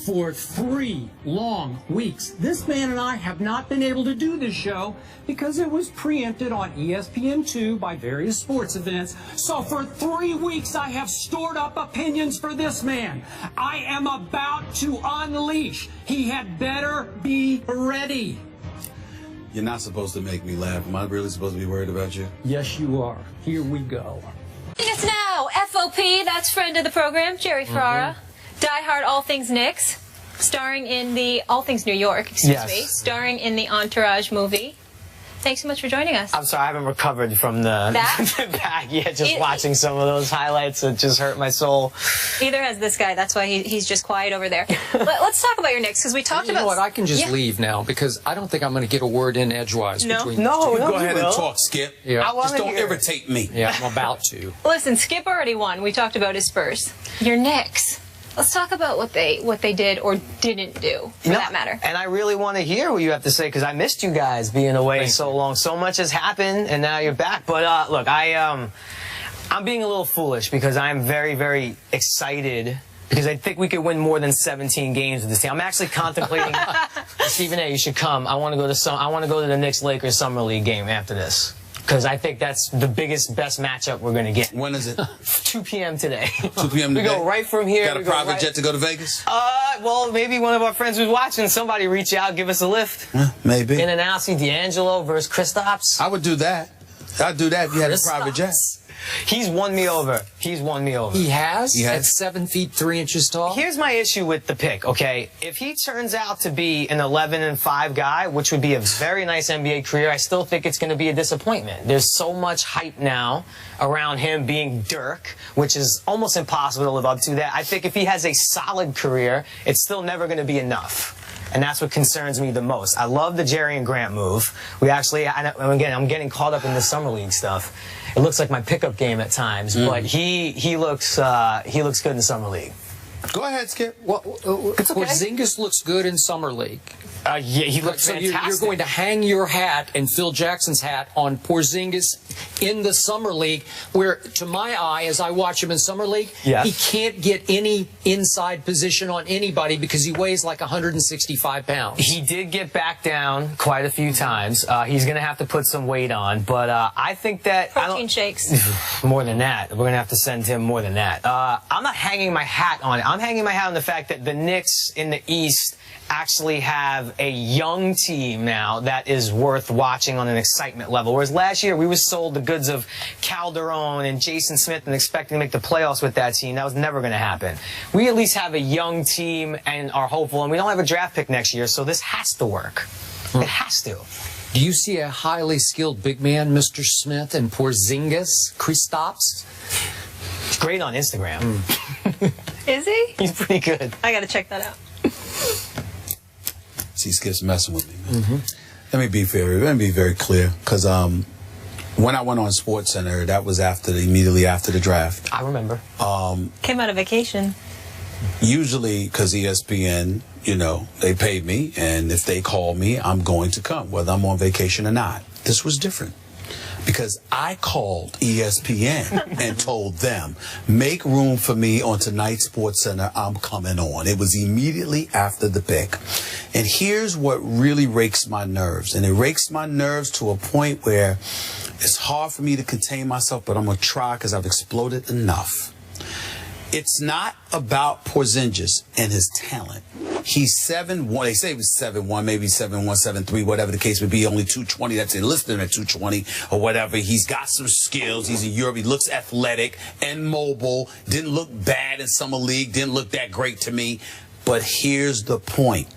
For 3 long weeks, this man and I have not been able to do this show because it was preempted on ESPN2 by various sports events. So for 3 weeks, I have stored up opinions for this man. I am about to unleash. He had better be ready. You're not supposed to make me laugh. Am I really supposed to be worried about you? Yes, you are. Here we go. It's now FOP, that's friend of the program, Jerry Ferrara. Die-hard All Things Knicks, starring in the All Things New York, excuse me, starring in the Entourage movie. Thanks so much for joining us. I'm sorry, I haven't recovered from the back yet. Just watching some of those highlights, it just hurt my soul. Either has this guy. That's why he's just quiet over there. Let's talk about your Knicks, because we talked about... You know what, I can just leave now, because I don't think I'm going to get a word in edgewise between No, Go ahead and talk, Skip. Yeah. Just don't irritate me. Yeah, I'm about to. Listen, Skip already won. We talked about his Spurs. Your Knicks. Let's talk about what they did or didn't do, for that matter. And I really want to hear what you have to say, because I missed you guys being away so long. So much has happened, and now you're back. But look, I'm being a little foolish because I'm very, very excited, because I think we could win more than 17 games with this team. I'm actually contemplating. Stephen A., you should come. I want to go to the Knicks-Lakers Summer League game after this, because I think that's the biggest, best matchup we're going to get. When is it? 2 p.m. today. 2 p.m. today? We go right from here. Got a private jet to go to Vegas? Well, maybe one of our friends who's watching, somebody reach out, give us a lift. Maybe. In and out, see D'Angelo versus Kristaps. I would do that. I'd do that if you had a private jet. He's won me over. He's won me over. He has? He has. At 7 feet 3 inches tall? Here's my issue with the pick, okay? If he turns out to be an 11-5 guy, which would be a very nice NBA career, I still think it's going to be a disappointment. There's so much hype now around him being Dirk, which is almost impossible to live up to that. I think if he has a solid career, it's still never going to be enough. And that's what concerns me the most. I love the Jerry and Grant move. We actually, again, I'm getting caught up in the summer league stuff. It looks like my pickup game at times, but he looks good in the summer league. Go ahead, Skip. Well, Porzingis looks good in summer league. Yeah, he looks fantastic. You're going to hang your hat and Phil Jackson's hat on Porzingis in the summer league, where, to my eye, as I watch him in summer league, he can't get any inside position on anybody because he weighs like 165 pounds. He did get back down quite a few times. He's going to have to put some weight on, but I think that protein shakes. More than that, we're going to have to send him more than that. I'm not hanging my hat on it. I'm hanging my hat on the fact that the Knicks in the East actually have a young team now that is worth watching on an excitement level. Whereas last year we were sold the goods of Calderon and Jason Smith and expecting to make the playoffs with that team. That was never going to happen. We at least have a young team and are hopeful, and we don't have a draft pick next year, so this has to work. It has to. Do you see a highly skilled big man, Mr. Smith, and Porzingis, Kristaps? He's great on Instagram. Is he? He's pretty good. I got to check that out. See, Skip's messing with me, man. Let me be very clear, because when I went on SportsCenter, that was immediately after the draft. I remember. Came out of vacation. Usually, because ESPN, you know, they paid me, and if they call me, I'm going to come, whether I'm on vacation or not. This was different, because I called ESPN and told them, make room for me on tonight's SportsCenter, I'm coming on. It was immediately after the pick. And here's what really rakes my nerves. And it rakes my nerves to a point where it's hard for me to contain myself, but I'm going to try because I've exploded enough. It's not about Porzingis and his talent. He's 7'1". They say he was 7'1", maybe 7'1", 7'3", whatever the case may be. Only 220. That's enlisted him at 220 or whatever. He's got some skills. He's in Europe. He looks athletic and mobile. Didn't look bad in summer league. Didn't look that great to me. But here's the point.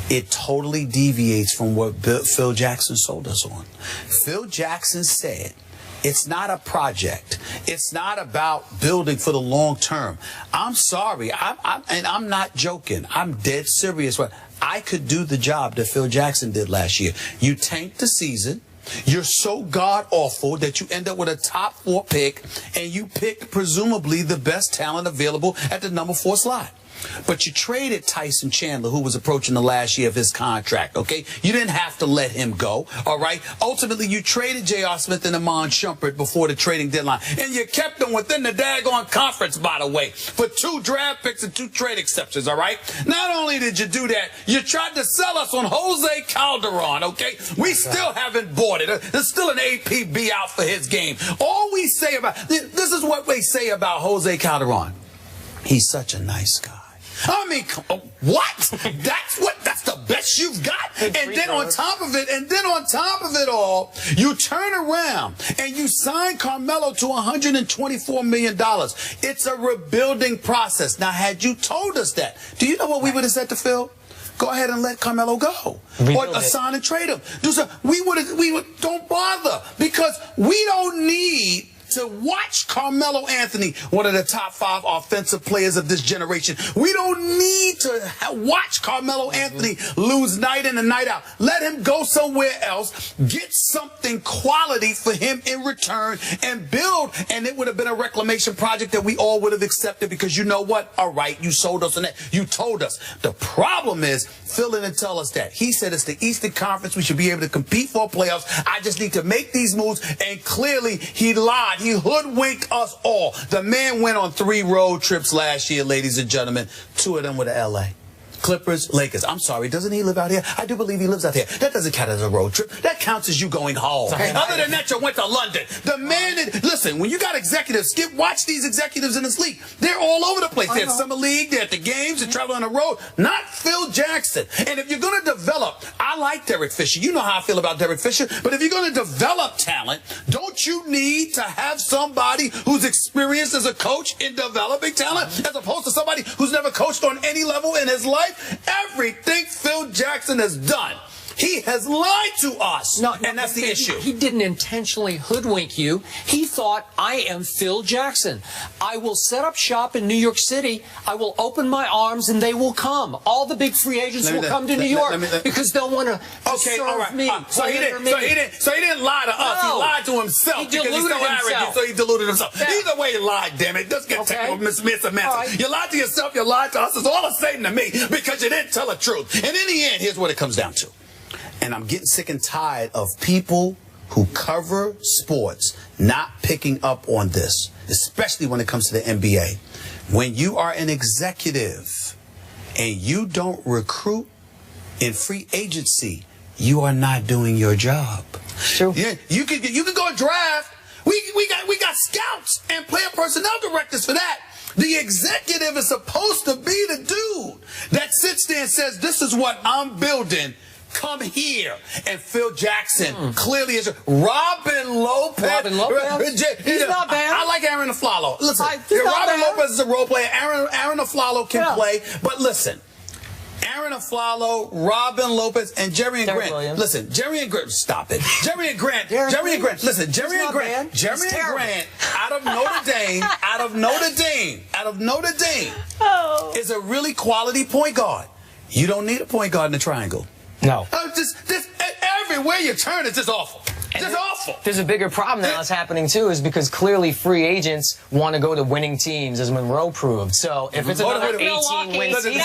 It totally deviates from what Phil Jackson sold us on. Phil Jackson said, it's not a project. It's not about building for the long term. I'm sorry, and I'm not joking. I'm dead serious. I could do the job that Phil Jackson did last year. You tanked the season. You're so god-awful that you end up with a top 4 pick, and you pick presumably the best talent available at the number 4 slot. But you traded Tyson Chandler, who was approaching the last year of his contract, okay? You didn't have to let him go, all right? Ultimately, you traded J.R. Smith and Amon Shumpert before the trading deadline. And you kept them within the daggone conference, by the way, for 2 draft picks and 2 trade exceptions, all right? Not only did you do that, you tried to sell us on Jose Calderon, okay? We still haven't bought it. There's still an APB out for his game. All we say about, this is what we say about Jose Calderon. He's such a nice guy. I mean, what? That's the best you've got? And then on top of it all, you turn around and you sign Carmelo to $124 million. It's a rebuilding process. Now, had you told us that, do you know what we would have said to Phil? Go ahead and let Carmelo go. Or sign and trade him. Don't bother, because we don't need to watch Carmelo Anthony, one of the top 5 offensive players of this generation. We don't need to watch Carmelo Anthony lose night in and night out. Let him go somewhere else, get something quality for him in return, and build. And it would have been a reclamation project that we all would have accepted, because you know what? All right, you sold us on that. You told us. The problem is, Phil didn't tell us that. He said it's the Eastern Conference. We should be able to compete for playoffs. I just need to make these moves. And clearly, he lied. He hoodwinked us all. The man went on 3 road trips last year, ladies and gentlemen. 2 of them were to L.A. Clippers, Lakers. I'm sorry, doesn't he live out here? I do believe he lives out here. That doesn't count as a road trip. That counts as you going home. Other than that, you went to London. The man, listen, when you got executives, watch these executives in this league. They're all over the place. They're at Summer League, they're at the games, they're traveling on the road. Not Phil Jackson. And if you're going to develop, I like Derek Fisher. You know how I feel about Derek Fisher. But if you're going to develop talent, don't you need to have somebody who's experienced as a coach in developing talent, as opposed to somebody who's never coached on any level in his life? Everything Phil Jackson has done, he has lied to us, and that's the issue. He didn't intentionally hoodwink you. He thought, I am Phil Jackson. I will set up shop in New York City. I will open my arms, and they will come. All the big free agents will come to New York because they'll want to serve me. So he didn't lie to us. He lied to himself because he's so arrogant, so he deluded himself. Yeah. Either way, he lied, damn it. Let's get technical, Miss Samantha. Right. You lied to yourself, you lied to us. It's all the same to me because you didn't tell the truth. And in the end, here's what it comes down to. And I'm getting sick and tired of people who cover sports not picking up on this, especially when it comes to the NBA. When you are an executive and you don't recruit in free agency, you are not doing your job. True. Yeah, you can go draft. We got scouts and player personnel directors for that. The executive is supposed to be the dude that sits there and says, this is what I'm building. Come here. And Phil Jackson clearly is. Robin Lopez. He's not bad. I like Aaron Aflalo. Listen, Robin Lopez is a role player. Aaron Aflalo can play. But listen, Aaron Aflalo, Robin Lopez, and Jerry and Grant. Williams. Listen, Jerry and Grant. Stop it. Jerry and Grant. Listen, Jerry and Grant. Jerry and Grant out of Notre Dame, is a really quality point guard. You don't need a point guard in the triangle. No. Everywhere you turn, it's just awful. Just awful. There's a bigger problem that's happening, too, is because clearly free agents want to go to winning teams, as Monroe proved. So if it's another 18-win season...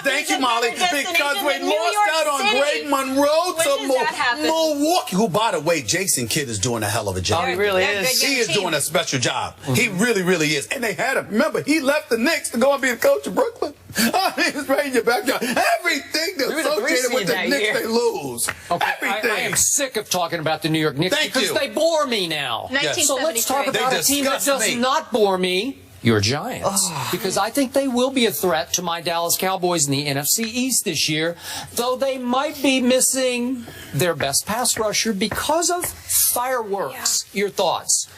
Thank you, Molly, because we lost out on Greg Monroe to Milwaukee, who, by the way, Jason Kidd is doing a hell of a job. Oh, he really is. He is doing a special job. He really, really is. And they had him. Remember, he left the Knicks to go and be a coach of Brooklyn. He's right in your backyard. Everything that's associated with the Knicks, they lose. Okay, Everything. I am sick of talking about the New York Knicks because they bore me now. So let's talk about a team that does not bore me. Your Giants. Because I think they will be a threat to my Dallas Cowboys in the NFC East this year, though they might be missing their best pass rusher because of fireworks. Your thoughts?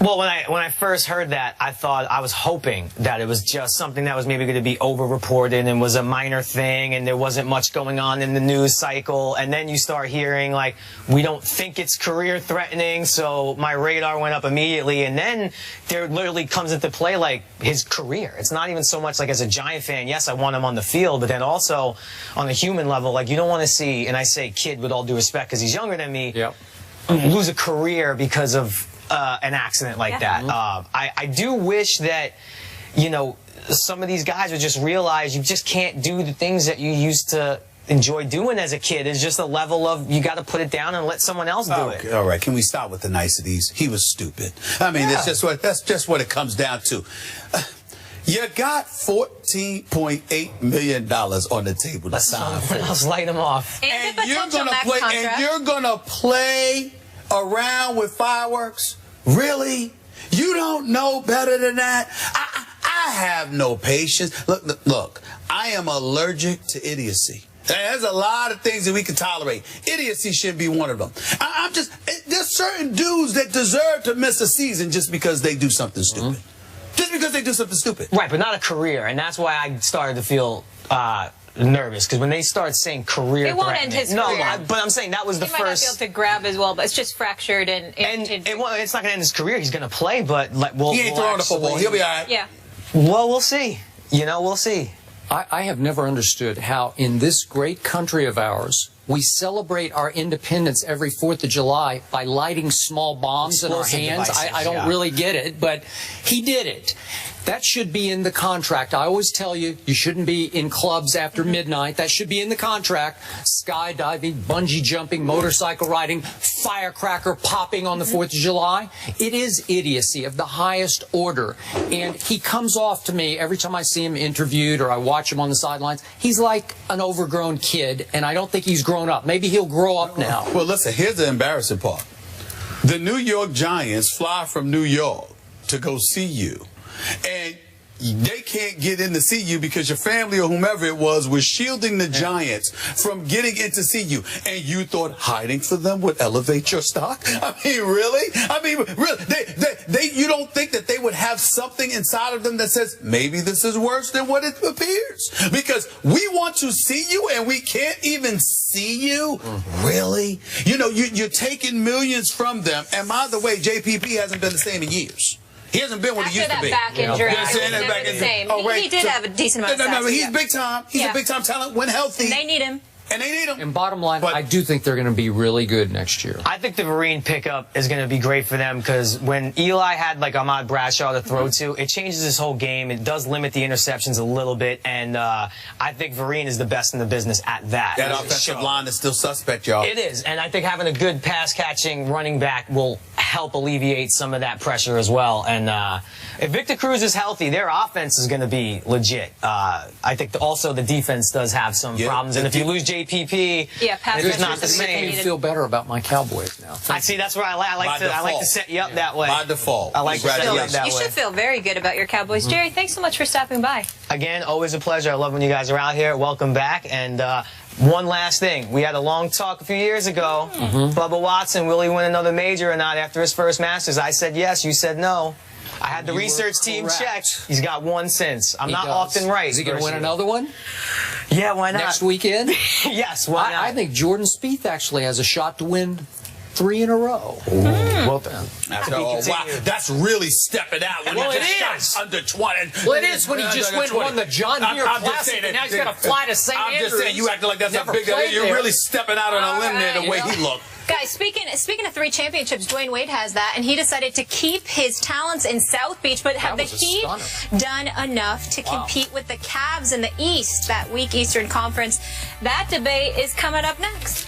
Well, when I first heard that, I was hoping that it was just something that was maybe going to be over-reported and was a minor thing and there wasn't much going on in the news cycle. And then you start hearing, like, we don't think it's career-threatening, so my radar went up immediately. And then there literally comes into play, like, his career. It's not even so much like as a Giant fan, yes, I want him on the field, but then also on a human level, like, you don't want to see, and I say kid with all due respect because he's younger than me, lose a career because of an accident like that. I do wish that you know, some of these guys would just realize you just can't do the things that you used to enjoy doing as a kid. It's just a level of you got to put it down and let someone else do it. All right, can we start with the niceties? He was stupid. I mean, that's just what it comes down to. You got $14.8 million on the table to sign for. Let's light him off. And you're gonna play around with fireworks? Really? You don't know better than that? I have no patience. Look, I am allergic to idiocy. There's a lot of things that we can tolerate. Idiocy should be one of them. There's certain dudes that deserve to miss a season just because they do something stupid. Just because they do something stupid. Right, but not a career. And that's why I started to feel nervous. Because when they start saying career it won't end his career. No, but I'm saying that was the first. He might not be able to grab as well, but it's just fractured. And it's not going to end his career. He's going to play, but he ain't throwing the football. He'll be all right. Yeah. Well, we'll see. You know, we'll see. I have never understood how in this great country of ours, we celebrate our independence every 4th of July by lighting small bombs in our hands. I don't really get it, but he did it. That should be in the contract. I always tell you, you shouldn't be in clubs after midnight. That should be in the contract. Skydiving, bungee jumping, motorcycle riding, firecracker popping on the 4th of July. It is idiocy of the highest order. And he comes off to me every time I see him interviewed or I watch him on the sidelines. He's like an overgrown kid, and I don't think he's grown up. Maybe he'll grow up now. Well, listen, here's the embarrassing part. The New York Giants fly from New York to go see you. And they can't get in to see you because your family or whomever it was shielding the Giants from getting in to see you. And you thought hiding for them would elevate your stock? I mean, really? I mean, really? You don't think that they would have something inside of them that says, maybe this is worse than what it appears? Because we want to see you and we can't even see you? Really? You know, you're taking millions from them. And by the way, JPP hasn't been the same in years. He hasn't been what he used to be. After that back injury, he was never the same. Oh, right. He did have a decent amount of sacks. No, he's big time. He's a big time talent when healthy. And they need him. And bottom line, I do think they're going to be really good next year. I think the Vereen pickup is going to be great for them because when Eli had like Ahmad Bradshaw to throw to, it changes his whole game. It does limit the interceptions a little bit, and I think Vereen is the best in the business at that. That offensive line is still suspect, y'all. It is, and I think having a good pass-catching running back will help alleviate some of that pressure as well. And if Victor Cruz is healthy, their offense is going to be legit. I think also the defense does have some problems, and if you lose JPP, it's not the same. I feel better about my Cowboys now. I see. That's where I like to set you up that way. By default. I like to set you up that way. You should feel very good about your Cowboys. Jerry, thanks so much for stopping by. Again, always a pleasure. I love when you guys are out here. Welcome back. And one last thing. We had a long talk a few years ago. Bubba Watson, will he win another major or not after his first Masters? I said yes. You said no. I had the research team check. He's got one since. I'm not often right. Is he going to win another one? Yeah, why not? Next weekend? Yes, why not? I think Jordan Spieth actually has a shot to win 3 in a row. Well, wow, that's really stepping out. When well, you it just is. Shot under 20. Well, it is when he just won the John Deere Classic, and now he's got to fly to St. Andrews. I'm just saying, you acting like that's a big deal. You're really stepping out on a limb there the way he looked. Guys, speaking of 3 championships, Dwayne Wade has that, and he decided to keep his talents in South Beach. But have the Heat done enough to compete with the Cavs in the East, that weak Eastern Conference? That debate is coming up next.